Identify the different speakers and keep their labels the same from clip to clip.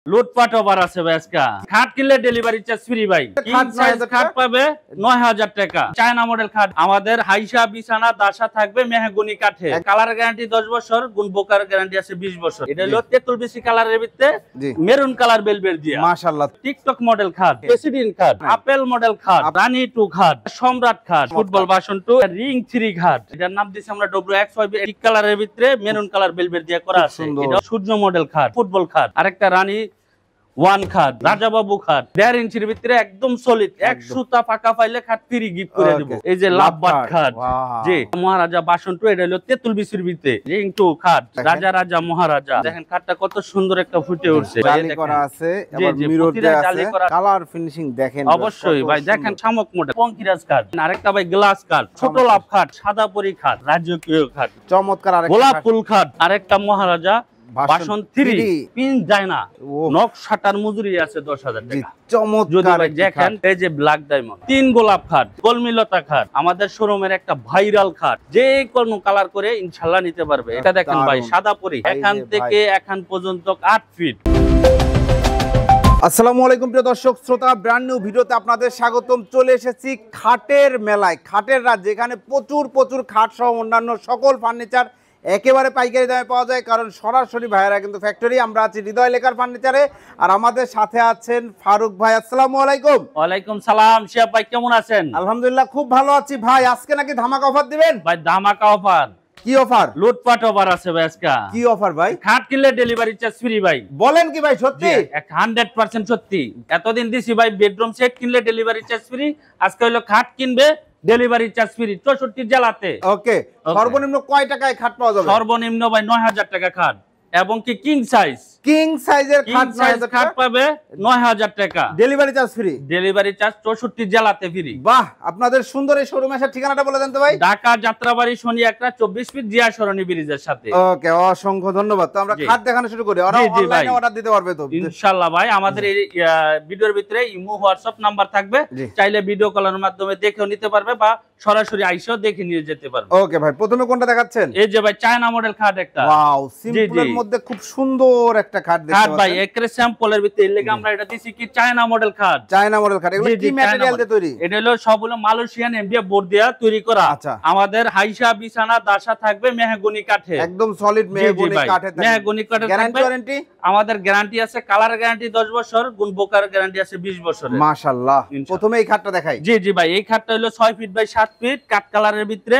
Speaker 1: লুটপাট অফার আছে ভাই আজকে। খাট কিনলে ডেলিভারি চার্জ ফ্রি ভাই। কিং সাইজ খাট পাবে ৯০০০ টাকা। চায়না মডেল খাট আমাদের হাইসা বিছানা দাসা থাকবে মেহগনি কাঠে। কালার গ্যারান্টি ১০ বছর, গুণ বোকার গ্যারান্টি আছে ২০ বছর। এটা হলো তেতুল বিসি কালারের ভিতরে মেরুন কালার বেলবেট দিয়া।
Speaker 2: মাশাআল্লাহ।
Speaker 1: টিকটক মডেল খাট, প্রেসিডেন্ট খাট, আপেল মডেল খাট, রানী 2 খাট, সম্রাট খাট, ফুটবল বাসন 2, রিং 3 খাট। এটার নাম দিয়েছি আমরা WX5 টিক কালারের ভিতরে মেরুন কালার বেলবেট দিয়া করা আছে। এটা সূর্য মডেল খাট, ফুটবল খাট। আরেকটা রানী 1 খাট, রাজাবাবু খাট 1.5 ইঞ্চির ভিতরে একদম সলিড, এক সুতা পাকা পাইলে খাট ফ্রি গিফট করে দেব। এই যে লাভবাট খাট, জি মহারাজা বাসন 2, এটা হলো তেতুল বিসির ভিতরে রিং 2 খাট, রাজা মহারাজা। দেখেন খাটটা কত সুন্দর একটা ফুটে উঠছে,
Speaker 2: জালি করা আছে, আবার মিরর দেয়া আছে, কালার ফিনিশিং দেখেন
Speaker 1: অবশ্যই ভাই। দেখেন শামুক মডেল পঙ্কিরাজ খাট। আরেকটা ভাই গ্লাস খাট, ছোট লাভ খাট, সাদা পরি খাট, রাজকীয় খাট,
Speaker 2: চমৎকার। আরেকটা
Speaker 1: গোলাপ ফুল খাট, আরেকটা মহারাজা বাসন 3 পিন যায় না, নকশাটার মজুরি আছে ১০০০০ টাকা।
Speaker 2: চমৎকার।
Speaker 1: দেখেন এই যে ব্ল্যাক ডায়মন্ড 3 গোলাপ খাট, কলমিলতা খাট, আমাদের শোরুমের একটা ভাইরাল খাট, যে কোনো কালার করে ইনশাআল্লাহ নিতে পারবে। এটা দেখেন ভাই সাদা পরি, এখান থেকে এখান পর্যন্ত 8 ফিট।
Speaker 2: আসসালামু আলাইকুম প্রিয় দর্শক শ্রোতা, ব্র্যান্ড নিউ ভিডিওতে আপনাদের স্বাগতম। চলে এসেছি খাটের মেলায়, খাটের রাজ্যে। এখানে প্রচুর খাট সহ অন্যান্য সকল ফার্নিচার একেবারে পাইকারি দামে পাওয়া যায়, কারণ সরাসরি ভাইয়েরা কিন্তু ফ্যাক্টরি। আমরা আছি হৃদয় লেখার ফার্নিচারে, আর আমাদের সাথে আছেন ফারুক ভাই। আসসালামু আলাইকুম।
Speaker 1: ওয়ালাইকুম সালাম। শিহাব ভাই কেমন আছেন?
Speaker 2: আলহামদুলিল্লাহ খুব ভালো আছি ভাই। আজকে নাকি ধামাকা অফার দিবেন?
Speaker 1: ভাই ধামাকা অফার।
Speaker 2: কি অফার?
Speaker 1: লুটপাট অফার আছে ভাই আজকে।
Speaker 2: কি অফার ভাই?
Speaker 1: খাট কিনলে ডেলিভারি চার্জ ফ্রি ভাই।
Speaker 2: বলেন কি ভাই সত্যি?
Speaker 1: 100% সত্যি। এতদিন দিছি ভাই বেডরুম সেট কিনলে ডেলিভারি চার্জ ফ্রি, আজকে হলো খাট কিনবে ডেলিভারি চার্জ ফ্রি 64 জেলাতে।
Speaker 2: ওকে। সর্বনিম্ন কয় টাকায় খাট পাওয়া যাবে?
Speaker 1: সর্বনিম্ন ভাই ৯০০০ টাকা খাট, এবং কি কিং সাইজের খাট পাবে ৯০০০ টাকা।
Speaker 2: Delivery charge free,
Speaker 1: delivery charge 64 জেলাতে ফ্রি।
Speaker 2: বাহ, আপনাদের সুন্দর এই শোরুম আসার ঠিকানাটা বলে দেন তো ভাই।
Speaker 1: ঢাকা যাত্রাবাড়ি শনি একটা 24 ফিট জিয়া সরণি ব্রিজের সাথে।
Speaker 2: ওকে, অসংখ্য ধন্যবাদ। তো আমরা খাট দেখানো শুরু করি। অনলাইনে অর্ডার দিতে পারবে তো
Speaker 1: ইনশাআল্লাহ ভাই। আমাদের এই ভিডিওর ভিতরে ইমো হোয়াটসঅ্যাপ নাম্বার থাকবে, চাইলে ভিডিও কলের মাধ্যমে দেখেও নিতে পারবে বা সরাসরি আইসেও দেখে নিয়ে যেতে পারবে।
Speaker 2: ওকে ভাই, প্রথমে কোনটা দেখাচ্ছেন?
Speaker 1: এই যে ভাই চায়না মডেল খাট একটা।
Speaker 2: ওয়াও, সিম্পলের মধ্যে খুব সুন্দর একটা খাট দেখতে পাচ্ছেন
Speaker 1: ভাই। একরে স্যাম্পলের ভিতরে এর লাগি আমরা এটা দিছি কি চায়না মডেল খাট।
Speaker 2: চায়না মডেল খাট, এগুলো কি ম্যাটেরিয়াল দিয়ে তৈরি?
Speaker 1: এটা হলো সবগুলো মালয়েশিয়ান এমডিএফ বোর্ড দিয়ে তৈরি করা। আমাদের হাইসা বিছানা দাসা থাকবে মেহগনি কাঠে,
Speaker 2: একদম সলিড মেহগনি কাঠে থাকবে।
Speaker 1: মেহগনি কাঠে
Speaker 2: গ্যারান্টি ওয়ারেন্টি?
Speaker 1: আমাদের গ্যারান্টি আছে, কালার গ্যারান্টি 10 বছর, গুণ বোকার গ্যারান্টি আছে 20 বছর।
Speaker 2: মাশাআল্লাহ। প্রথমে এই খাটটা দেখাই।
Speaker 1: জি ভাই, এই খাটটা হলো 6 ফিট বাই 7 ফিট, কাঠ কালারের ভিতরে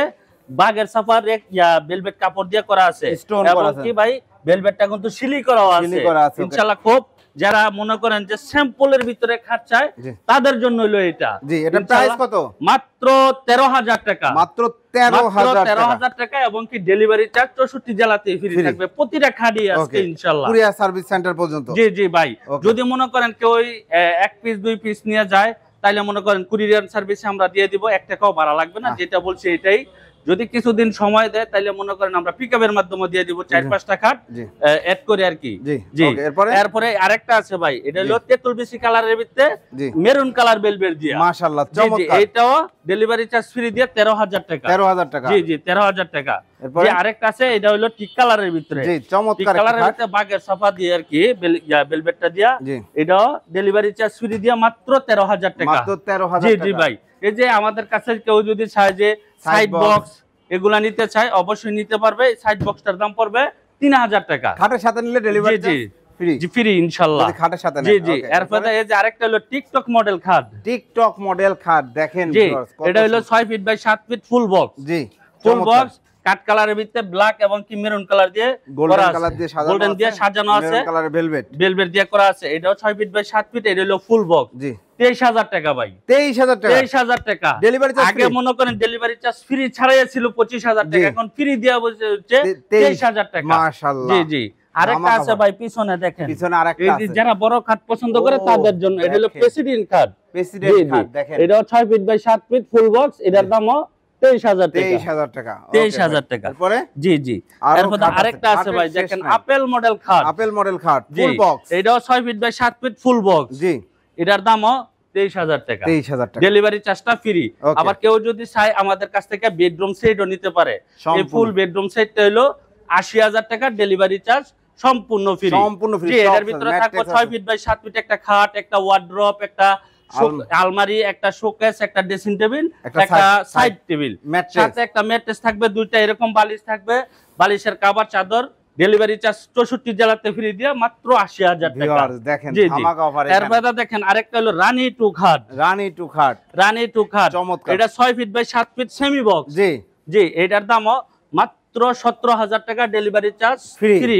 Speaker 1: বাগের সাফার এক ভেলভেট কাপড় দিয়ে করা আছে, এবং কি ভাই ভেলভেটটা কিন্তু সিলি করা আছে ইনশাআল্লাহ। খুব যারা মনে করেন যে স্যাম্পলের ভিতরে খাট চায় তাদের জন্য হলো এটা।
Speaker 2: জি, এটা প্রাইস কত?
Speaker 1: মাত্র ১৩০০০ টাকা।
Speaker 2: মাত্র ১৩০০০
Speaker 1: টাকা, এবং কি ডেলিভারি চার্জ ৬৪ জেলাতে ফ্রি থাকবে। প্রতিটা খাটই আজকে ইনশাআল্লাহ
Speaker 2: কুরিয়ার সার্ভিস সেন্টার পর্যন্ত।
Speaker 1: জি ভাই। যদি মনে করেন কেউ 1 পিস 2 পিস নিয়ে যায়, তাইলে মনে করেন কুরিয়ার সার্ভিসে আমরা দিয়ে দিব, 1 টাকাও ভাড়া লাগবে না। যেটা বলছি এটাই। যদি কিছুদিন সময় দেয় তাহলে মনে করেন আমরা পিকআপের মাধ্যমে দিয়ে দিব 4-5টা খাট এড করে আর কি। জি। এরপরে আরেকটা আছে ভাই, এটা হলো তেতুল বিসি কালারের ভিতরে মেরুন কালার বেলবেট দিয়া।
Speaker 2: মাশাআল্লাহ চমৎকার।
Speaker 1: এটাও ডেলিভারি চার্জ ফ্রি দিয়ে ১৩০০০ টাকা।
Speaker 2: ১৩০০০ টাকা।
Speaker 1: জি ১৩০০০ টাকা। আরেকটা আছে, এটা হলো টিক কালারের ভিতরে।
Speaker 2: জি, চমৎকার
Speaker 1: কালারের ভিতরে বাগের সাফা দিয়ে আর কি বেলবেটটা দিয়া। এটাও ডেলিভারি চার্জ ফ্রি দিয়া মাত্র ১৩০০০ টাকা।
Speaker 2: মাত্র ১৩০০০ টাকা।
Speaker 1: জি ভাই। এই যে আমাদের কাছে কেউ যদি চায় যে সাইড বক্স এগুলা নিতে চায়, অবশ্যই নিতে পারবে। সাইড বক্সটার দাম পড়বে ৩০০০ টাকা।
Speaker 2: খাটের সাথে নিলে ডেলিভারি
Speaker 1: ফ্রি ইনশাআল্লাহ।
Speaker 2: খাটের সাথে
Speaker 1: জি। এরপরে এই যে আরেকটা হলো টিকটক মডেল খাট।
Speaker 2: টিকটক মডেল খাট দেখেন ভিউয়ার্স,
Speaker 1: এটা হলো 6 feet by 7 feet full box. জি, ফুল বক্স কাট কালারের ভিতরে ব্ল্যাক এবং কি মেরুন কালার দিয়ে গোল্ডেন দিয়ে সাজানো আছে,
Speaker 2: কালারের
Speaker 1: ভেলভেট দিয়ে করা আছে। এটাও 6 ফিট বাই 7 ফিট, এটা হলো ফুল বক্স। জি, ২৩০০০ টাকা ভাই। ২৩০০০ টাকা ডেলিভারি চার্জ। আগে মনে করেন ডেলিভারি চার্জ ফ্রি ছাড়াই ছিল ২৫০০০ টাকা, এখন ফ্রি দেয়া হচ্ছে ২৩০০০ টাকা।
Speaker 2: মাশাআল্লাহ।
Speaker 1: জি। আরেকটা আছে ভাই পিছনে দেখেন,
Speaker 2: পিছনে আরেকটা আছে।
Speaker 1: যারা বড় খাট পছন্দ করে তাদের জন্য এটা হলো প্রেসিডেন্ট খাট। দেখেন এটাও 6 feet by 7 feet full box, এটার দামও ২৩০০০ টাকা। ২৩০০০ টাকা। তারপরে জি। এরপরে আরেকটা আছে ভাই, দেখেন আপেল মডেল খাট
Speaker 2: ফুল বক্স।
Speaker 1: এটাও 6 feet by 7 feet full box. জি, এটার দামও ২৩০০০ টাকা। ডেলিভারি চার্জটা ফ্রি। আবার কেউ যদি চায় আমাদের কাছ থেকে বেডরুম সেটও নিতে পারে। এই ফুল বেডরুম সেটটা হলো ৮০০০০ টাকা, ডেলিভারি চার্জ সম্পূর্ণ ফ্রি।
Speaker 2: সম্পূর্ণ ফ্রি।
Speaker 1: জি, এটার ভিতরে থাকবে 6 ফিট বাই 7 ফিট একটা খাট, একটা ওয়ার্ড্রপ, একটা আলমারি, একটা শোকেস, একটা ড্রেসিং টেবিল, একটা সাইড টেবিল, সাথে একটা ম্যাট্রেস থাকবে, দুইটা এরকম বালিশ থাকবে, বালিশের কভার, চাদর। ডেলিভারি চার্জ 64 জেলাতে ফ্রি দিয়ে মাত্র 80,000 টাকা।
Speaker 2: দেখেন
Speaker 1: জি জি।
Speaker 2: ধামাকা অফার।
Speaker 1: এরপরে দেখেন আরেকটা হলো রানী টু খাট।
Speaker 2: রানী টু খাট,
Speaker 1: রানী টু খাট
Speaker 2: চমৎকার।
Speaker 1: এটা 6 feet by 7 feet semi box.
Speaker 2: জি
Speaker 1: জি, এটার দামও মাত্র 17,000 টাকা, ডেলিভারি চার্জ ফ্রি।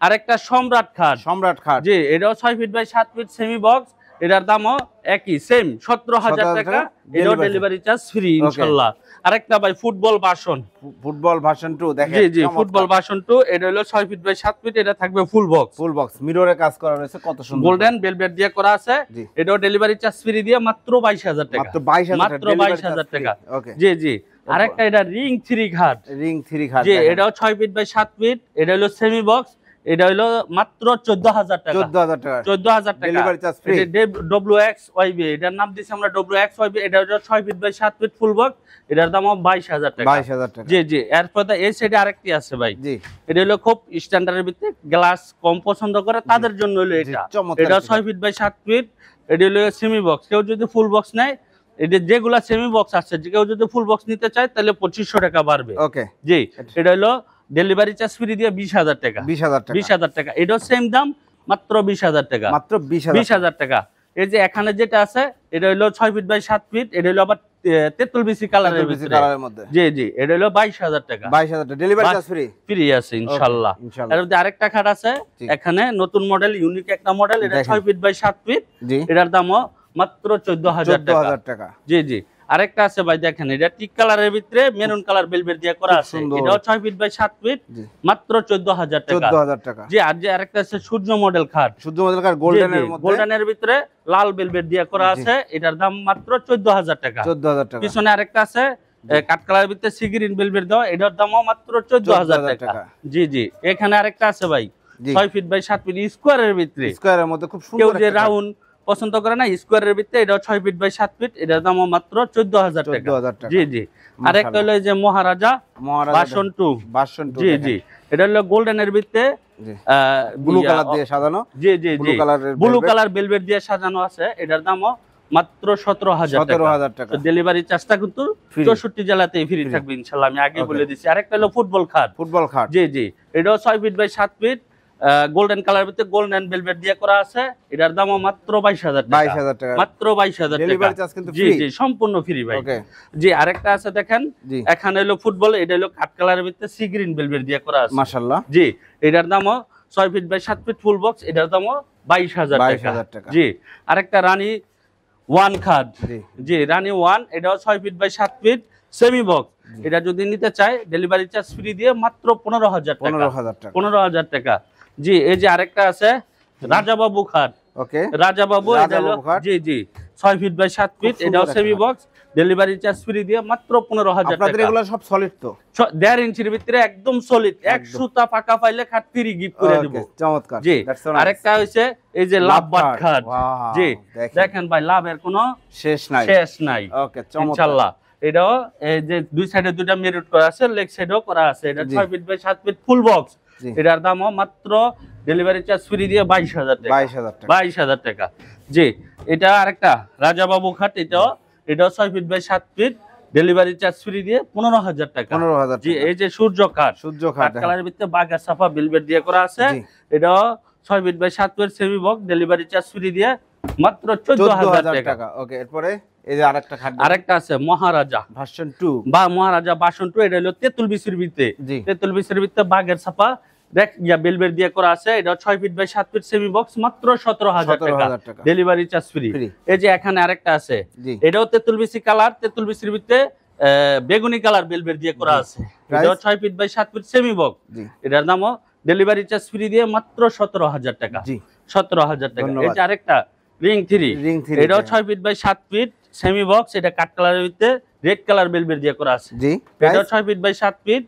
Speaker 1: আরেকটা সম্রাট খাট।
Speaker 2: সম্রাট খাট,
Speaker 1: জি, এটাও 6 feet by 7 feet semi box, এটার দামও একই সেম 17,000 টাকা, এটাও ডেলিভারি চার্জ ফ্রি ইনশাআল্লাহ। আরেকটা ভাই ফুটবল বাসন,
Speaker 2: ফুটবল ভার্সন 2 দেখেন।
Speaker 1: জি জি, ফুটবল বাসন 2, এটা হলো 6 ফিট বাই 7 ফিট, এটা থাকবে ফুল বক্স।
Speaker 2: ফুল বক্স মিররে কাজ করা রয়েছে, কত সুন্দর,
Speaker 1: গোল্ডেন ভেলভেট দিয়ে করা আছে। এটাও ডেলিভারি চার্জ ফ্রি দিয়ে মাত্র 22,000 টাকা,
Speaker 2: মাত্র 22,000
Speaker 1: মাত্র 22,000 টাকা।
Speaker 2: ওকে।
Speaker 1: জি জি। আরেকটা এটা রিং 3 খাট।
Speaker 2: রিং 3 খাট,
Speaker 1: জি, এটাও 6 ফিট বাই 7 ফিট, এটা হলো সেমি বক্স, এটা হলো মাত্র 14,000 টাকা,
Speaker 2: 14,000 টাকা,
Speaker 1: 14,000 টাকা,
Speaker 2: ডেলিভারি চার্জ ফ্রি।
Speaker 1: এটা WXYB, এটার নাম দিছি আমরা WXYB। এটা হলো 6 feet by 7 feet full box, এটার দাম 22,000 টাকা,
Speaker 2: 22,000 টাকা।
Speaker 1: জি জি। এরপর এই সাইডে আরেকটি আছে ভাই,
Speaker 2: জি,
Speaker 1: এটা হলো খুব স্ট্যান্ডার্ডের ভিতরে, গ্লাস কম পছন্দ করে তাদের জন্য হলো এটা। এটা 6 ফিট বাই 7 ফিট, এটা হলো সেমি বক্স। কেউ যদি ফুল বক্স নেয়, এটা যেগুলা সেমি বক্স আছে, যে কেউ যদি ফুল বক্স নিতে চায় তাহলে 2500 টাকা বাড়বে।
Speaker 2: ওকে।
Speaker 1: জি, এটা হলো ডেলিভারি চার্জ ফ্রি দিয়ে 20,000 টাকা, 20,000 টাকা। এটাও সেম দাম, মাত্র 20,000 টাকা,
Speaker 2: মাত্র 20,000
Speaker 1: টাকা। এই যে এখানে যেটা আছে, এটা হলো 6 ফিট বাই 7 ফিট, এটা হলো আবার তেঁতুল বিসি কালারের
Speaker 2: মধ্যে।
Speaker 1: জি জি, এটা হলো 22,000 টাকা,
Speaker 2: 22,000 টাকা, ডেলিভারি চার্জ ফ্রি।
Speaker 1: ফ্রি আছে ইনশাআল্লাহ। এর মধ্যে আরেকটা খাট আছে এখানে, নতুন মডেল, ইউনিক একটা মডেল, এটা 6 ফিট বাই 7 ফিট, এটার দামও মাত্র 14,000 টাকা। জি জি। আরেকটা আছে ভাই দেখেন, এটা টিক কালারের ভিতরে মেরুন কালার বেলভেট দিয়ে করা আছে, এটাও 6 ফিট বাই 7 ফিট, মাত্র 14,000 টাকা,
Speaker 2: 14,000 টাকা।
Speaker 1: জি। আর যে আরেকটা আছে সূর্য মডেল খাট,
Speaker 2: সূর্য মডেল খাট গোল্ডেনের মধ্যে,
Speaker 1: গোল্ডেনের ভিতরে লাল বেলভেট দিয়ে করা আছে, এটার দাম মাত্র 14,000 টাকা,
Speaker 2: 14,000 টাকা।
Speaker 1: পিছনে আরেকটা আছে কাট কালারের ভিতরে সি গ্রিন বেলভেট দেওয়া, এটার দামও মাত্র 14,000 টাকা। জি জি। এখানে আরেকটা আছে ভাই 6 ফিট বাই 7 ফিট স্কোয়ারের ভিতরে,
Speaker 2: স্কোয়ারের মধ্যে খুব সুন্দর,
Speaker 1: কেউ যে রাউন্ড পছন্দ করে না, স্কোয়ারের ভিতরে, এটাও 6 ফিট বাই 7 ফিট, এটার দামও মাত্র 14,000 টাকা। জি জি। আরেকটা হলো যে মহারাজা বাসন 2, জি জি, এটা হলো গোল্ডেনের ভিতরে
Speaker 2: ব্লু কালার দিয়ে সাজানো,
Speaker 1: জি জি জি, ব্লু কালার বেলভেট দিয়ে সাজানো আছে, এটার দামও মাত্র 17,000 টাকা। ডেলিভারি চার্জটা কিন্তু 64 জেলাতে ফ্রি থাকবে ইনশাআল্লাহ, আমি আগে বলে দিছি। আরেকটা হলো ফুটবল খাট, জি জি, এটাও 6 feet by 7 feet, golden colour ভিতরে গোল্ডেন ভেলভেট দিয়ে করা আছে, এটার দামও মাত্র 22,000 টাকা, মাত্র 22,000 টাকা,
Speaker 2: ডেলিভারি চার্জ কিন্তু
Speaker 1: জি জি, সম্পূর্ণ ফ্রি ভাই। জি। আরেকটা আছে দেখেন, এখানে হলো ফুটবল, এটা হলো কাট কালারের ভিতরে সি গ্রিন ভেলভেট দিয়ে করা আছে, মাশাআল্লাহ। জি, এটার দামও 6 feet by 7 feet full box, এটার দামও 22,000 টাকা। জি। আরেকটা রানী 1 খাট, জি, রানী 1, এটাও 6 feet by 7 feet semi box, এটা যদি নিতে চায় ডেলিভারি চার্জ ফ্রি দিয়ে মাত্র 15,000 টাকা, 15,000 টাকা। জি। এই যে আরেকটা আছে রাজাবাবু খাট, ওকে, রাজাবাবু, জি জি, 6 ফিট বাই 7 ফিট, এটাও semi box, delivery charge free দিয়ে মাত্র 15,000 টাকা।
Speaker 2: আপনাদের এগুলো সব সলিড তো,
Speaker 1: 1.5 ইঞ্চির ভিতরে একদম সলিড, এক সুতা পাকা পাইলে খাট ফ্রি গিফট করে দেব।
Speaker 2: চমৎকার।
Speaker 1: জি। আরেকটা হইছে এই যে লাভবাট খাট, জি, দেখেন ভাই লাভের কোনো শেষ নাই, ওকে, ইনশাআল্লাহ। এটাও এই যে দুই সাইডে দুইটা মেরিট করা আছে, লেগ সাইডেও করা আছে, এটা 6 feet by 7 feet full box, এটার দামও মাত্র ডেলিভারি চার্জ ফ্রি দিয়ে 22,000 টাকা, 22,000 টাকা। জি। এটা আরেকটা রাজাবাবু খাট, এটাও 6 feet by 7 feet, delivery charge free দিয়ে 15,000 টাকা, 15,000। জি। এই যে সূর্য খাট, কালারের ভিতরে বাগার সাফা বেলভেট দিয়ে করা আছে, এটাও 6 feet by 7 feet semi box, delivery charge free দিয়ে মাত্র 14,000 টাকা।
Speaker 2: ওকে। এরপরে এই যে আরেকটা খাট,
Speaker 1: আরেকটা আছে মহারাজা ভার্সন 2 বা মহারাজা বাসন 2, এটা হলো তেঁতুল বিসির ভিতরে, তেঁতুল বিসির ভিতরে বাগের ছাপা বেলভেট দিয়ে করা আছে, এটা 6 feet by 7 feet semi box, মাত্র 17,000 টাকা, ডেলিভারি চার্জ ফ্রি। এই যে এখানে আরেকটা আছে, এটাও তেঁতুল বিসি কালার, তেঁতুল বিসির ভিতরে বেগুনি কালার বেলভেট দিয়ে করা আছে, এটাও 6 feet by 7 feet semi box, এটার দামও ডেলিভারি চার্জ ফ্রি দিয়ে মাত্র 17,000 টাকা, 17,000 টাকা। এই যে আরেকটা রিং 3, এটাও 6 feet by 7 feet semi box, এটা কাট কালারের ভিতরে রেড কালার বেলভেট দিয়ে করা আছে, এটাও 6 feet by 7 feet,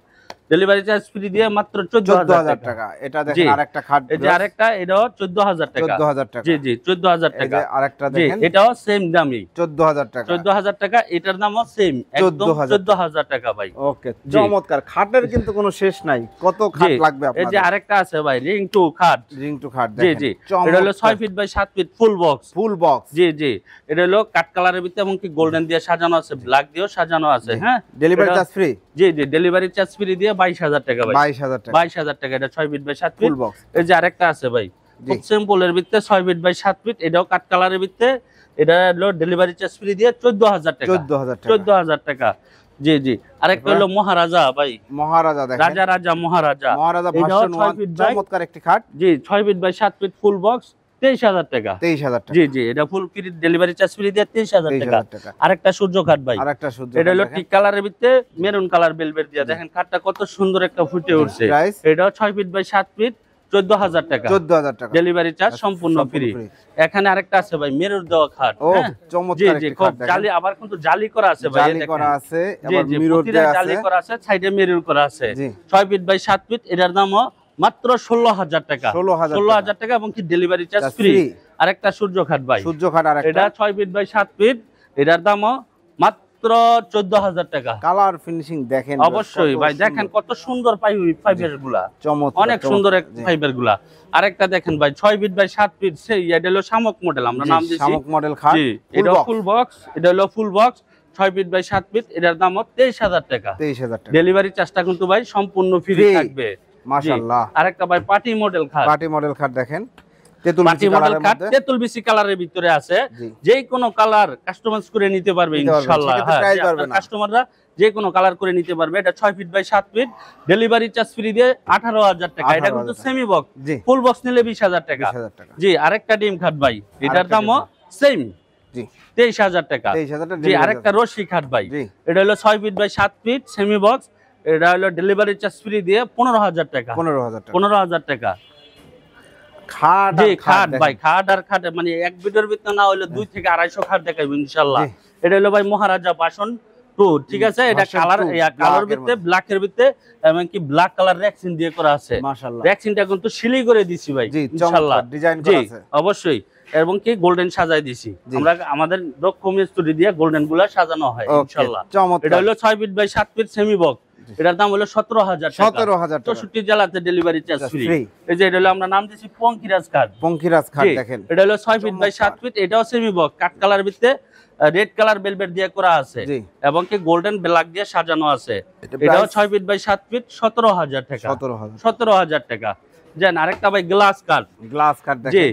Speaker 1: delivery charge free দিয়ে মাত্র 14000
Speaker 2: টাকা। এটা দেখেন আরেকটা খাট,
Speaker 1: এই যে আরেকটা, এটাও 14000 টাকা।
Speaker 2: 14000 টাকা।
Speaker 1: জি জি 14000 টাকা।
Speaker 2: আরেকটা দেখেন,
Speaker 1: এটাও সেম দামই
Speaker 2: 14000 টাকা।
Speaker 1: 14000 টাকা, এটার দামও সেম একদম 14000 টাকা ভাই।
Speaker 2: ওকে, চমৎকার। খাটের কিন্তু কোনো শেষ নাই, কত খাট লাগবে আপনাদের?
Speaker 1: এই যে আরেকটা আছে ভাই, রিং টু খাট।
Speaker 2: রিং টু খাট
Speaker 1: জি
Speaker 2: দেখেন,
Speaker 1: জি, এটা হলো 6 feet by 7 feet full box.
Speaker 2: Full box.
Speaker 1: জি জি, এটা হলো কাট কালারের ভিতরে এবং কি গোল্ডেন দিয়ে সাজানো আছে, ব্ল্যাক দিয়েও সাজানো আছে। হ্যাঁ,
Speaker 2: ডেলিভারি চার্জ ফ্রি।
Speaker 1: জি জি, ডেলিভারি চার্জ ফ্রি দিয়ে 22000 টাকা ভাই।
Speaker 2: 22000 টাকা।
Speaker 1: 22000 টাকা, এটা 6 feet by 7 feet
Speaker 2: full box.
Speaker 1: এই যে আরেকটা আছে ভাই, খুব সিম্পলের ভিতরে 6 ফিট বাই 7 ফিট, এটাও কাট কালারের ভিতরে, এটা হলো ডেলিভারি চার্জ ফ্রি দিয়ে 14000 টাকা। 14000 টাকা। জি জি, আরেকটা হলো মহারাজা ভাই।
Speaker 2: মহারাজা দেখেন,
Speaker 1: রাজা রাজা মহারাজা।
Speaker 2: মহারাজা
Speaker 1: এটাও
Speaker 2: ভার্সন
Speaker 1: 6 ফিট বাই,
Speaker 2: চমৎকার একটি খাট।
Speaker 1: জি 6 feet by 7 feet full box, 23000 টাকা।
Speaker 2: 23000 টাকা।
Speaker 1: জি জি, এটা full free, delivery charge free দিয়ে 23000 টাকা। আরেকটা সূর্য খাট ভাই,
Speaker 2: আরেকটা সূর্য,
Speaker 1: এটা হলো টিক কালারের ভিতরে মেরুন কালার বেলভেট দিয়া, দেখেন খাটটা কত সুন্দর একটা ফুটে উঠছে। এটাও 6 ফিট বাই 7 ফিট, 14000 টাকা।
Speaker 2: 14000 টাকা।
Speaker 1: ডেলিভারি চার্জ সম্পূর্ণ ফ্রি। এখানে আরেকটা আছে ভাই, মেরুর দেওয়া খাট।
Speaker 2: ও চমৎকার একটি খাট দেখেন।
Speaker 1: জালি, আবার কিন্তু জালি করা আছে ভাই,
Speaker 2: জালি করা আছে, আবার মিরর দেয়া আছে,
Speaker 1: জালি করা আছে, সাইডে মিরর করা আছে। 6 ফিট বাই 7 ফিট, এটার দামও মাত্র 16000 টাকা। 16000 টাকা এবং কি ডেলিভারি চার্জ ফ্রি। আরেকটা সূর্য খাট ভাই,
Speaker 2: সূর্য খাট আরেকটা,
Speaker 1: এটা 6 ফিট বাই 7 ফিট, এটার দামও মাত্র 14000 টাকা।
Speaker 2: কালার ফিনিশিং দেখেন,
Speaker 1: অবশ্যই ভাই, দেখেন কত সুন্দর ফাইবার গুলা, অনেক সুন্দর ফাইবার গুলা। আরেকটা দেখেন ভাই, 6 ফিট বাই 7 ফিট, সেই এটা হলো শামুক মডেল, আমরা নাম দিয়েছি
Speaker 2: শামুক মডেল খাট।
Speaker 1: জি, এটা ফুল বক্স, এটা হলো full box, 6 feet by 7 feet, এটার দামও 23000 টাকা।
Speaker 2: 23000 টাকা।
Speaker 1: ডেলিভারি চার্জটা কিন্তু ভাই সম্পূর্ণ ফ্রি থাকবে।
Speaker 2: মাশাআল্লাহ।
Speaker 1: আরেকটা ভাই পার্টি মডেল খাট।
Speaker 2: পার্টি মডেল খাট দেখেন, তেতুল
Speaker 1: বিসি কালারের ভিতরে আছে, যে কোনো কালার কাস্টমাইজ করে নিতে পারবে ইনশাআল্লাহ। কাস্টমাররা যে কোনো কালার করে নিতে পারবে। এটা 6 feet by 7 feet, delivery charge free দিয়ে 18000 টাকা। এটা কিন্তু সেমি বক্স, ফুল বক্স নিলে 20000 টাকা। জি, আরেকটা ডিম খাট ভাই, এটার দামও সেম, জি 23000 টাকা। জি, আরেকটা রশি খাট ভাই, এটা হলো 6 feet by 7 feet semi box, এটা হলো ডেলিভারি চার্জ ফ্রি দিয়ে 15000 টাকা। 15000 টাকা। খাট, জি খাট ভাই, খাট আর খাট মানে এক ভিডিওর ভিতরে না হলে 2 থেকে 250 খাট দেখাবো ইনশাআল্লাহ। এটা হলো ভাই মহারাজা বাসন 2, ঠিক আছে? এটা কালার, কালার ভিতরে ব্ল্যাকের ভিতরে এবং কি ব্ল্যাক কালার রেক্সিন দিয়ে করা আছে। মাশাআল্লাহ, রেক্সিনটা কিন্তু সিলি করে দিছি ভাই ইনশাআল্লাহ, ডিজাইন করা আছে অবশ্যই, এবং কি গোল্ডেন সাজাই দিছি আমরা, আমাদের দক্ষ মিস্ত্রি দিয়ে গোল্ডেন গুলা সাজানো হয় ইনশাআল্লাহ। এটা হলো 6 feet by 7 feet semi box, এটার দাম হলো 17000 টাকা। 64 জেলাতে ডেলিভারি চার্জ ফ্রি। এই যে এটা হলো আমরা নাম দিয়েছি পঙ্কিরাজ খাট। পঙ্কিরাজ খাট দেখেন, এটা হলো 6 ফিট বাই 7 ফিট, এটাও সেমি বক্স, কাট কালার ভিতরে রেড কালার বেলভেট দিয়ে করা আছে এবং কি গোল্ডেন ব্ল্যাক দিয়ে সাজানো আছে। এটাও 6 ফিট বাই 7 ফিট, 17000 টাকা। 17000 টাকা। জান আরেকটা ভাই গ্লাস কাট, দেখেন, জি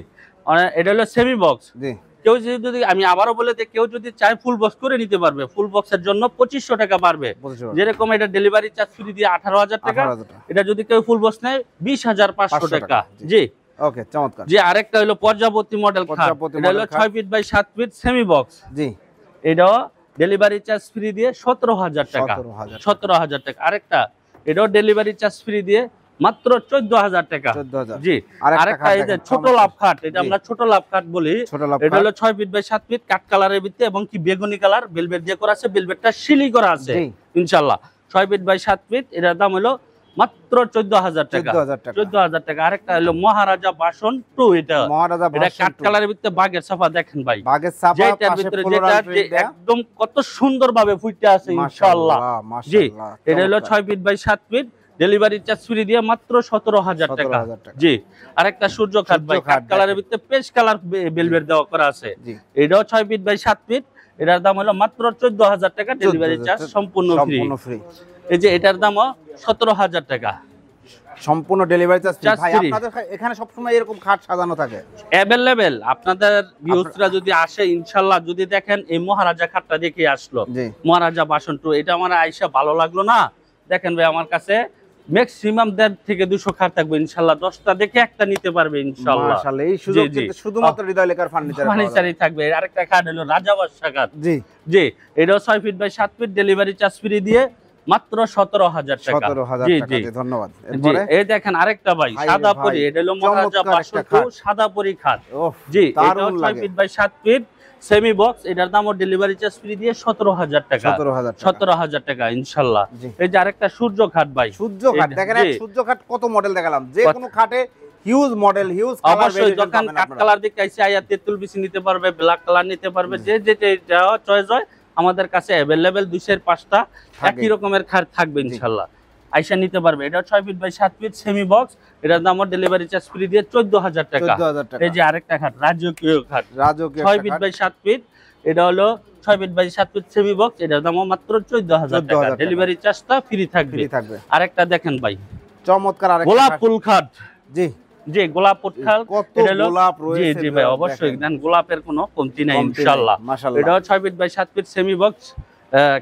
Speaker 1: এটা হলো সেমি বক্স। জি, কেউ যদি, আমি আবারও বলে দিই, কেউ যদি চায় ফুল বক্স করে নিতে পারবে। ফুল বক্সের জন্য 2500 টাকা পারবে, যেরকম এটা ডেলিভারি চার্জ ফ্রি দিয়ে 18000 টাকা। এটা যদি কেউ ফুল বক্স নেয় 20500 টাকা। জি ওকে, চমৎকার। জি, আরেকটা হলো প্রজাপতি মডেল খাট, এটা হলো 6 feet by 7 feet semi box. জি, এটাও ডেলিভারি চার্জ ফ্রি দিয়ে 17000 টাকা। 17000 টাকা। আরেকটা, এটাও ডেলিভারি চার্জ ফ্রি দিয়ে মাত্র 14000 টাকা। জি, আরেকটা এই যে ছোট লাভ খাট, এটা আমরা ছোট লাভ খাট বলি। এটা হলো 6 ফিট বাই 7 ফিট, কাট কালারের ভিতরে এবং কি বেগুনি কালার বেলভেট দিয়ে করা আছে, বেলভেটটা সিলি করা আছে ইনশাআল্লাহ। 6 ফিট বাই 7 ফিট, এটার দাম হলো মাত্র 14000 টাকা। 14000 টাকা। আরেকটা হলো মহারাজা বাসন 2, এটা কাট কালারের ভিতরে বাগের সাফা দেখেন ভাই, যেটার ভিতরে যেটা একদম কত সুন্দর ভাবে ফুটে আছে ইনশাআল্লাহ। জি, এটা হলো 6 feet by 7 feet, delivery charge free দিয়ে মাত্র 17000 টাকা। জি, আরেকটা সূর্য খাট ভাই, কাট কালারের ভিতরে পেস্ট কালার বেলভেট দেওয়া করা আছে, এটাও 6 ফিট বাই 7 ফিট, এটার দাম হলো মাত্র 14000 টাকা, ডেলিভারি চার্জ সম্পূর্ণ ফ্রি। এই যে এটার দামও 17000 টাকা, সম্পূর্ণ ডেলিভারি চার্জ ফ্রি। ভাই আপনাদের এখানে সব সময় এরকম খাট সাজানো থাকে अवेलेबल। আপনাদের ভিউয়ার্সরা যদি আসে ইনশাআল্লাহ, যদি দেখেন এই মহারাজা খাটটা দেখে আসলো, মহারাজা বাসন 2, এটা আমার আয়েশা ভালো লাগলো না, দেখেন ভাই আমার কাছে ম্যাক্সিমাম 1.5 থেকে 200 খাট থাকবে ইনশাআল্লাহ, 10টা দেখে একটা নিতে পারবে ইনশাআল্লাহ। মাশাআল্লাহ, এই সুযোগ কিন্তু শুধুমাত্র হৃদয় লেখার ফার্নিচারই থাকবে। আরেকটা খাট হলো রাজা বাদশা খাট। জি জি, এটাও 6 feet by 7 feet, delivery charge free দিয়ে মাত্র 17000 টাকা। জি জি, ধন্যবাদ। এরপরে এই দেখেন আরেকটা ভাই সাদা পরি, এটা হলো মহারাজা বাসন 2 সাদা পরি খাট। জি, এটাও 6 feet by 7 feet semi box, এটার দাম ডেলিভারি চার্জ ফ্রি দিয়ে 17,000 টাকা। 17,000 টাকা ইনশাআল্লাহ। এই যে আরেকটা সূর্য খাট ভাই,
Speaker 2: সূর্য খাট দেখেন, এক সূর্য খাট কত মডেল দেখালাম, যে কোনো খাটে হিউজ মডেল, হিউজ কালার।
Speaker 1: অবশ্যই দোকান কাট কালার দেখতে আইছে, আয়া তেতুল বিসি নিতে পারবে, ব্ল্যাক কালার নিতে পারবে, যে যেটা চয়েস হয় আমাদের কাছে अवेलेबल 2-5টা একই রকমের খাট থাকবে ইনশাআল্লাহ, আইসা নিতে পারবে। এটা 6 feet by 7 feet semi box, এটার দাম ডেলিভারি চার্জ ফ্রি দিয়ে 14,000 টাকা। এই যে আরেকটা খাট রাজকীয় খাট, 6 ফিট বাই 7 ফিট, এটা হলো 6 feet by 7 feet semi box, এটার দাম মাত্র 14,000 টাকা, ডেলিভারি চার্জটা ফ্রি থাকবে। আরেকটা দেখেন ভাই,
Speaker 2: চমৎকার আরেকটা
Speaker 1: গোলাপ ফুল খাট।
Speaker 2: জি
Speaker 1: জি, গোলাপ ফুল খাট,
Speaker 2: কত গোলাপ রয়েছে।
Speaker 1: জি জি ভাই, অবশ্যই দেন, গোলাপের কোনো কমতি নাই ইনশাআল্লাহ। এটা 6 feet by 7 feet semi box,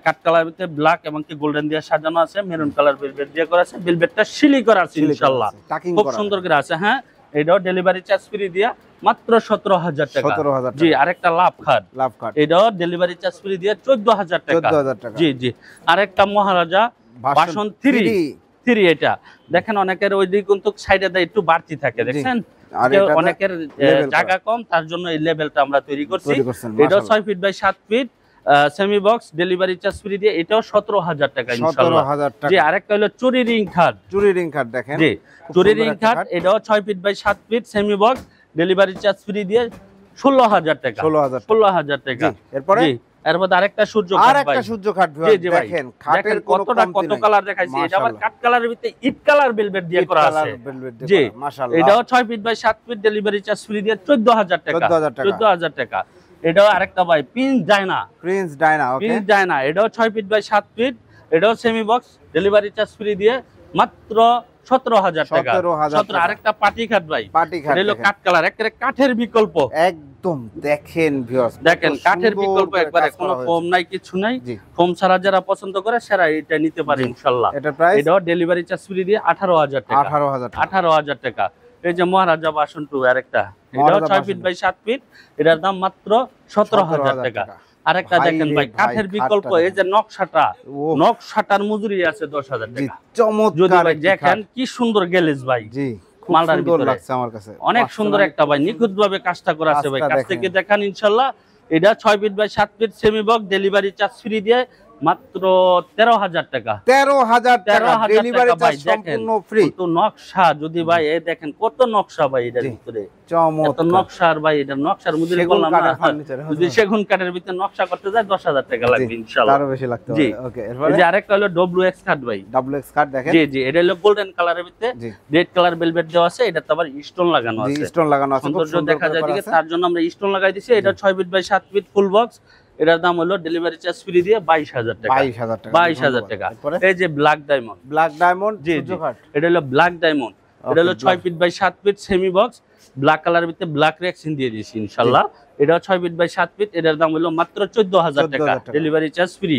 Speaker 1: কাট কালার ভিতরে ব্ল্যাক এবং কি গোল্ডেন দিয়ে সাজানো আছে, মেরুন কালার ভেলভেট দিয়ে করা আছে, ভেলভেটটা সিলি করা আছে ইনশাআল্লাহ, খুব সুন্দর করে আছে। হ্যাঁ, এটাও ডেলিভারি চার্জ ফ্রি দিয়া মাত্র 17,000 টাকা। জি, আরেকটা লাভ খাট, এটাও ডেলিভারি চার্জ ফ্রি দিয়ে 14,000 টাকা। জি জি, আরেকটা মহারাজা বাসন 3, এটা দেখেন অনেকের ওই দিক কিন্তু সাইডে দেয় একটু বাড়তি থাকে, দেখছেন অনেকের জায়গা কম, তার জন্য এই লেভেলটা আমরা তৈরি করছি। এটাও 6 feet by 7 feet semi box, delivery charge free দিয়ে, এটাও 17,000 টাকা ইনশাআল্লাহ। জি, আরেকটা হলো চুরি রিং খাট,
Speaker 2: দেখেন।
Speaker 1: জি, চুরি রিং খাট, এটাও 6 feet by 7 feet semi box, delivery charge free দিয়ে 16,000 টাকা। 16,000 টাকা। এরপরে আরেকটা সূর্য খাট ভাই, দেখেন খাটের কতটা কত কালার দেখাইছি। এটা আবার কাট কালারের ভিতরে ইট কালার ভেলভেট দিয়ে করা আছে। জি, এটাও 6 feet by 7 feet, delivery charge free দিয়ে 14,000 টাকা। 14,000 টাকা। এটাও আরেকটা ভাই প্রিন্স ডায়না, এটাও 6 ফিট বাই 7 ফিট, এটাও semi box, delivery charge free দিয়ে মাত্র 17,000 টাকা। 17। আরেকটা পাটি খাট ভাই, এটা হলো কাট কালার, একেবারে কাঠের বিকল্প
Speaker 2: একদম। দেখেন ভিউয়ার্স,
Speaker 1: দেখেন কাঠের বিকল্প, একবারে কোনো ফোম নাই, কিছু নাই। ফোম ছাড়া যারা পছন্দ করে সেরা এটা নিতে পারে ইনশাআল্লাহ। এটাও ডেলিভারি চার্জ ফ্রি দিয়ে 18,000 টাকা। 18,000 টাকা। এই যে মহারাজা বাসন 2 আরেকটা, এটাও 6 ফিট বাই 7 ফিট, এটার দাম মাত্র 17,000 টাকা। আরেকটা দেখেন ভাই, কাঠের বিকল্প, এই যে নকশাটার মজুরি আছে 10,000 টাকা। যদি ভাই দেখেন কি সুন্দর গ্যালেজ ভাই, মালদার ভিতরে লাগছে আমার কাছে, অনেক সুন্দর একটা ভাই, নিখুঁত ভাবে কাজটা করা আছে ভাই, কাছ থেকে দেখান ইনশাআল্লাহ। এটা 6 feet by 7 feet semi box, delivery charge free দিয়ে মাত্র 13,000 টাকা। 13,000 ডেলিভারি চার্জ সম্পূর্ণ ফ্রি। তো নকশা যদি ভাই এই দেখেন কত নকশা ভাই এটার ভিতরে, চমৎকার নকশার ভাই, এটা নকশার মজুরি বললাম না, যদি সেগুন কাঠের ভিতরে নকশা করতে যায় 10,000 টাকা লাগবে ইনশাআল্লাহ, আরো বেশি লাগতে পারে। ওকে, এরপরে এই যে আরেকটা হলো WX কাঠ ভাই, WX কাঠ দেখেন। জি জি, এটা হলো গোল্ডেন কালারের ভিতরে রেড কালার ভেলভেট দেওয়া আছে, এটা তো আবার স্টোন লাগানো আছে, সৌন্দর্য দেখা যায় দিকে, তার জন্য আমরা স্টোন লাগাই দিয়েছি। এটা 6 feet by 7 feet full box, এটার দাম হলো ডেলিভারি চার্জ ফ্রি দিয়ে 22,000 টাকা। 22,000 টাকা। এই যে ব্ল্যাক ডায়মন্ড, জি জি, এটা হলো ব্ল্যাক ডায়মন্ড, এটা হলো 6 feet by 7 feet semi box, black কালারের ভিতরে ব্ল্যাক রেক্সিন দিয়ে দিয়েছি ইনশাআল্লাহ। এটাও 6 ফিট বাই 7 ফিট, এটার দাম হলো মাত্র 14,000 টাকা, ডেলিভারি চার্জ ফ্রি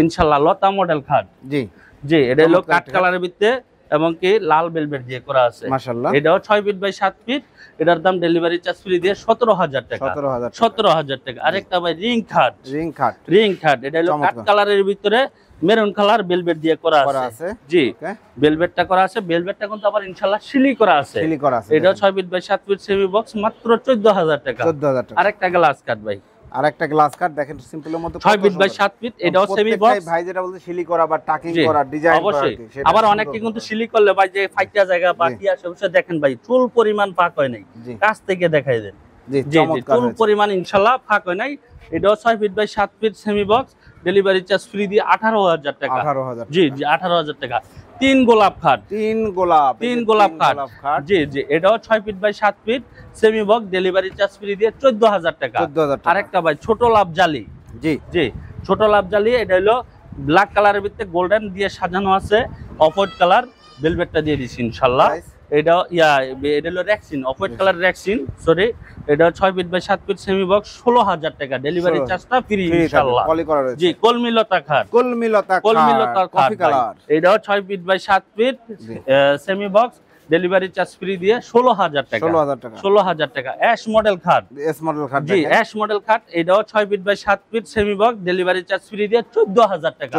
Speaker 1: ইনশাআল্লাহ। লতা মডেল খাট, জি জি, এটা হলো কাট কালারের ভিতরে এবং কি লাল ভেলভেট দিয়ে করা আছে মাশাআল্লাহ। এটাও 6 ফিট বাই 7 ফিট, এটার দাম ডেলিভারি চার্জ ফ্রি দিয়ে 17,000 টাকা। 17,000 টাকা। আরেকটা ভাই রিং খাট, এটা হলো কাট কালারের ভিতরে মেরুন কালার ভেলভেট দিয়ে করা আছে। জি, ভেলভেটটা করা আছে, ভেলভেটটা কিন্তু আবার ইনশাআল্লাহ সিলি করা আছে। এটাও 6 feet by 7 feet semi box, মাত্র 14,000 টাকা। আরেকটা গ্লাস কাট ভাই,
Speaker 2: আরেকটা গ্লাস কাট দেখেন, সিম্পলের মধ্যে
Speaker 1: 6 ফিট বাই 7 ফিট, এটাও সেমি বক্স।
Speaker 2: ভাই যেটা বলতে সিলি করা বা টাকিং করা, ডিজাইন করা, সেটা
Speaker 1: আবার অনেকে কিন্তু সিলি করলে ভাই যে ফাইটা জায়গা বাকি আসে, ওটা দেখেন ভাই চুল পরিমাণ ফাঁক হয় নাই, কাছ থেকে দেখাই দেন। জি জি, চুল পরিমাণ ইনশাআল্লাহ ফাঁক হয় নাই। এটাও 6 feet by 7 feet semi box, delivery charge free দিয়ে 18,000 টাকা। জি জি, 18,000 টাকা। 3 গোলাপ খাট, 3 গোলাপ খাট, জি জি, এটাও 6 feet by 7 feet semi box, delivery charge free দিয়ে 14,000 টাকা। আরেকটা ভাই ছোট লাভ জালি, জি জি, ছোট লাভ জালি, এটা হলো ব্ল্যাক কালারের ভিতরে গোল্ডেন দিয়ে সাজানো আছে, অফ হোয়াইট কালার ভেলভেটটা দিয়ে দিছি ইনশাআল্লাহ। এটা এটা হলো rexine, off white colour rexine, sorry. এটা 6 feet by 7 feet semi box, 16,000 টাকা, ডেলিভারি চার্জটা ফ্রি ইনশাআল্লাহ। জি, কলমিলতা খাট, কফি কালার, এটাও 6 feet by 7 feet semi box, delivery charge free দিয়ে 16000 টাকা।
Speaker 2: 16000 টাকা।
Speaker 1: 16000 টাকা। অ্যাশ মডেল খাট,
Speaker 2: এস মডেল খাট,
Speaker 1: জি অ্যাশ মডেল খাট, এটাও 6 feet by 7 feet semi box, delivery charge free দিয়ে 14000 টাকা।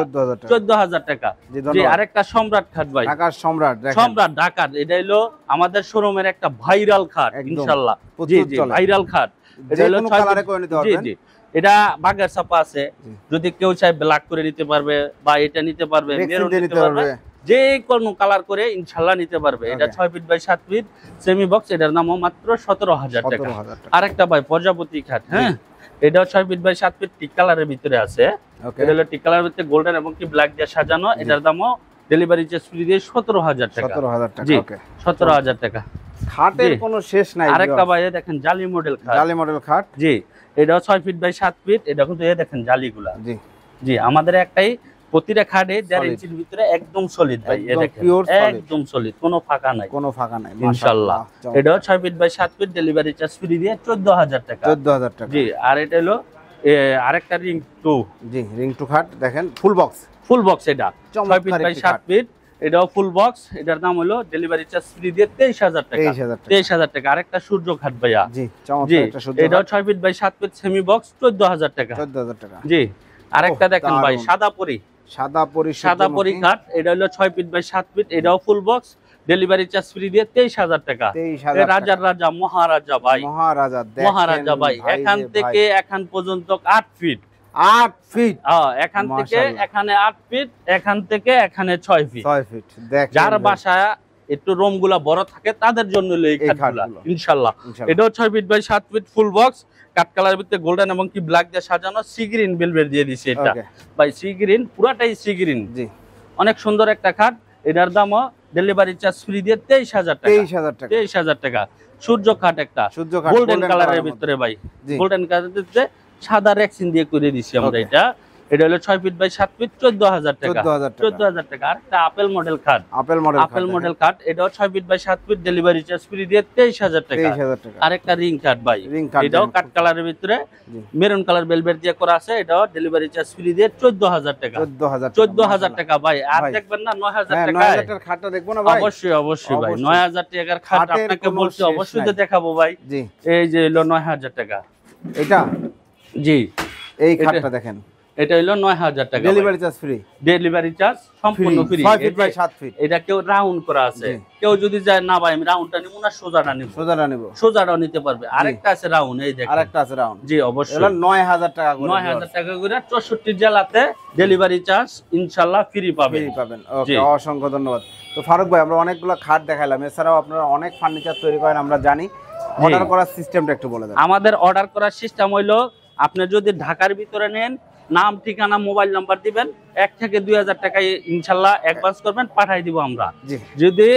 Speaker 1: 14000 টাকা। জি আরেকটা সম্রাট খাট ভাই,
Speaker 2: ঢাকার সম্রাট, দেখেন
Speaker 1: সম্রাট ঢাকার, এটা হলো আমাদের শোরুমের একটা ভাইরাল খাট ইনশাআল্লাহ। জি জি ভাইরাল খাট, এটা হলো 6 কালারে করে নিতে পারবেন। জি জি এটা বাগের ছাপা আছে, যদি কেউ চায় ব্ল্যাক করে নিতে পারবে, বা এটা নিতে পারবে, মেরুন নিতে পারবে, যে কোনো কালার করে ইনশাআল্লাহ নিতে পারবে। এটা 6 feet by 7 feet semi box, এটার দামও মাত্র 17000 টাকা। আরেকটা ভাই প্রজাপতি খাট, হ্যাঁ এটাও 6 ফিট বাই 7 ফিট টিক কালারের ভিতরে আছে। এটা হলো টিক কালারের ভিতরে গোল্ডেন এবং কি ব্ল্যাক দিয়ে সাজানো, এটার দামও ডেলিভারি চার্জ ফ্রি দিয়ে 17000 টাকা।
Speaker 2: 17000 টাকা, ওকে
Speaker 1: 17000 টাকা।
Speaker 2: খাটের কোনো শেষ নাই।
Speaker 1: আরেকটা ভাই দেখেন জালি মডেল খাট,
Speaker 2: জালি মডেল খাট,
Speaker 1: জি এটাও 6 ফিট বাই 7 ফিট, এটা কিন্তু এই দেখেন জালিগুলা।
Speaker 2: জি
Speaker 1: জি আমাদের একটাই প্রতিটা খাটে 1.5 ইঞ্চির ভিতরে একদম সলিড ভাই, এই দেখেন একদম সলিড, কোনো ফাঁকা নাই,
Speaker 2: কোনো ফাঁকা নাই
Speaker 1: ইনশাআল্লাহ। এটাও 6 feet by 7 feet, delivery charge free দিয়ে 14000 টাকা।
Speaker 2: 14000 টাকা।
Speaker 1: জি আর এটা হলো আরেকটা রিং 2,
Speaker 2: জি রিং 2 খাট, দেখেন ফুল বক্স,
Speaker 1: ফুল বক্স, এটা 6 ফিট বাই 7 ফিট, এটাও ফুল বক্স, এটার দাম হলো ডেলিভারি চার্জ ফ্রি দিয়ে 23000 টাকা। 23000 টাকা। আরেকটা সূর্য খাট ভাইয়া,
Speaker 2: জি চমৎকার একটা সূর্য,
Speaker 1: এটাও 6 feet by 7 feet semi box, 14000 টাকা।
Speaker 2: 14000 টাকা।
Speaker 1: জি আরেকটা দেখেন ভাই সাদা পরি,
Speaker 2: সাদা
Speaker 1: পরি খাট, এটা হলো 6 ফিট বাই 7 ফিট, এটাও full box, delivery charge free দিয়ে 23000 টাকা। রাজার রাজা, মহারাজা ভাই, মহারাজা ভাই, এখান থেকে এখান পর্যন্ত 8 ফিট,
Speaker 2: 8 ফিট,
Speaker 1: এখান থেকে এখানে 8 ফিট, এখান থেকে এখানে 6 ফিট।
Speaker 2: 6 ফিট। দেখেন
Speaker 1: যার বাসায় একটু রুমগুলা বড় থাকে তাদের জন্য এই খাটগুলা ইনশাআল্লাহ। এটাও 6 feet by 7 feet full box, কাট কালারের ভিতরে গোল্ডেন এবং কি ব্ল্যাক দিয়ে সাজানো, সি গ্রিন বেলভেট দিয়ে দিয়েছে এটা ভাই, সি গ্রিন পুরাটাই সি গ্রিন। জি অনেক সুন্দর একটা খাট, এটার দামও ডেলিভারি চার্জ ফ্রি দিয়ে 23000 টাকা। 23000 টাকা। সূর্য খাট একটা গোল্ডেন কালারের ভিতরে ভাই, গোল্ডেন কালারের ভিতরে সাদা রেক্সিন দিয়ে করে দিছি আমরা। এটা হলো 6 ফিট বাই 7 ফিট, 14000 টাকা। 14000 টাকা। আর একটা আপেল মডেল খাট, আপেল মডেল খাট, এটাও 6 feet by 7 feet, delivery charge free দিয়ে 23000 টাকা। আরেকটা রিং খাট ভাই, এটাও কাট কালারের ভিতরে মেরুন কালার ভেলভেট দিয়ে করা আছে, এটাও ডেলিভারি চার্জ ফ্রি দিয়ে 14000 টাকা। 14000 টাকা ভাই। আর দেখবেন না 9000 টাকা, 9000 টাকার খাটটা দেখবো না ভাই? অবশ্যই অবশ্যই ভাই, 9000 টাকার খাট আপনাকে বলছি, অবশ্যই তো দেখাবো ভাই। জি এই যে হলো 9000 টাকা, এটা জি এই খাটটা দেখেন, এটা হলো 9000 টাকা, delivery charge free, delivery charge সম্পূর্ণ ফ্রি। 6 ফিট বাই 7 ফিট, এটা কেউ রাউন্ড করা আছে, কেউ যদি যায় না ভাই আমি রাউন্ডটা নিব না, সোজাটা নিব, সোজাটাও নিতে পারবে। আরেকটা আছে রাউন্ড, এই দেখেন আরেকটা আছে রাউন্ড। জি অবশ্যই, এটা 9000 টাকা করে, 9000 টাকা করে 64 জেলাতে ডেলিভারি চার্জ ইনশাআল্লাহ ফ্রি পাবেন। ওকে অসংখ্য ধন্যবাদ। তো ফারুক ভাই আমরা অনেকগুলো খাট দেখাইলাম, এছাড়াও আপনারা অনেক ফার্নিচার তৈরি করেন আমরা জানি, অর্ডার করার সিস্টেমটা একটু বলে দেন। আমাদের অর্ডার করার সিস্টেম হইলো, আপনি যদি ঢাকার ভিতরে নেন, নাম ঠিকানা মোবাইল নাম্বার দিবেন, 1 থেকে 2000 টাকা ইনশাআল্লাহ অ্যাডভান্স করবেন, পাঠাই দিব আমরা। যদি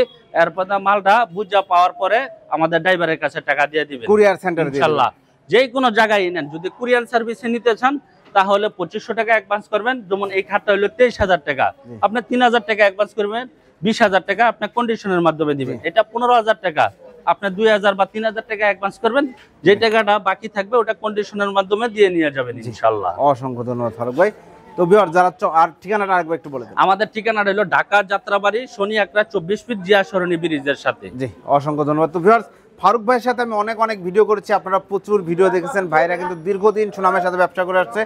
Speaker 1: এরপর মালটা বুঝা পাওয়ার পরে আমাদের ড্রাইভারের কাছে টাকা দিয়ে দিবেন, কুরিয়ার সেন্টার ইনশাআল্লাহ। যে কোনো জায়গায় নেন, যদি কুরিয়ার সার্ভিসে নিতে চান তাহলে 2500 টাকা অ্যাডভান্স করবেন। যেমন এই খাটটা হলো 23000 টাকা, আপনি 3000 টাকা অ্যাডভান্স করবেন, 20000 টাকা আপনি কন্ডিশনের মাধ্যমে দিবেন। এটা 15000 টাকা, আপনি 2000 বা 3000 টাকা অ্যাডভান্স করবেন, যে টাকাটা বাকি থাকবে ওটা কন্ডিশনের মাধ্যমে দিয়ে নিয়ে যাবেন ইনশাআল্লাহ। অসংখ্য ধন্যবাদ ফারুক ভাই। তো ভিউয়ার যারা আর ঠিকানাটা আরেকবার একটু বলে দেন। আমাদের ঠিকানাটা হলো ঢাকা যাত্রাবাড়ি, শনি একরা 24 ফিট জিয়া সরণি ব্রিজের সাথে। জি অসংখ্য ধন্যবাদ। তো ভিউয়ার ফারুক ভাইয়ের সাথে আমি অনেক ভিডিও করেছি, আপনারা প্রচুর ভিডিও দেখেছেন। ভাইরা কিন্তু দীর্ঘদিন সুনামের সাথে ব্যবসা করে আসছে।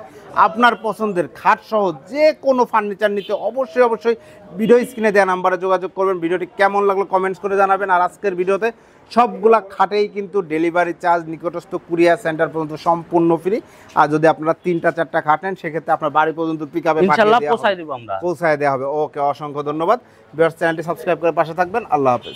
Speaker 1: আপনার পছন্দের খাট সহ যে কোনো ফার্নিচার নিতে অবশ্যই ভিডিও স্ক্রিনে দেওয়া নাম্বারে যোগাযোগ করবেন। ভিডিওটি কেমন লাগলো কমেন্টস করে জানাবেন। আর আজকের ভিডিওতে সবগুলা খাটেই কিন্তু ডেলিভারি চার্জ নিকটস্থ কুরিয়ার সেন্টার পর্যন্ত সম্পূর্ণ ফ্রি। আর যদি আপনারা 3টা-4টা খাট নেন সেক্ষেত্রে আপনার বাড়ি পর্যন্ত পিকআপে ইনশাআল্লাহ পৌঁছায় দেব আমরা, পৌঁছায় দেওয়া হবে। ওকে অসংখ্য ধন্যবাদ। ভিউয়ার্স চ্যানেলটি সাবস্ক্রাইব করে পাশে থাকবেন। আল্লাহ হাফেজ।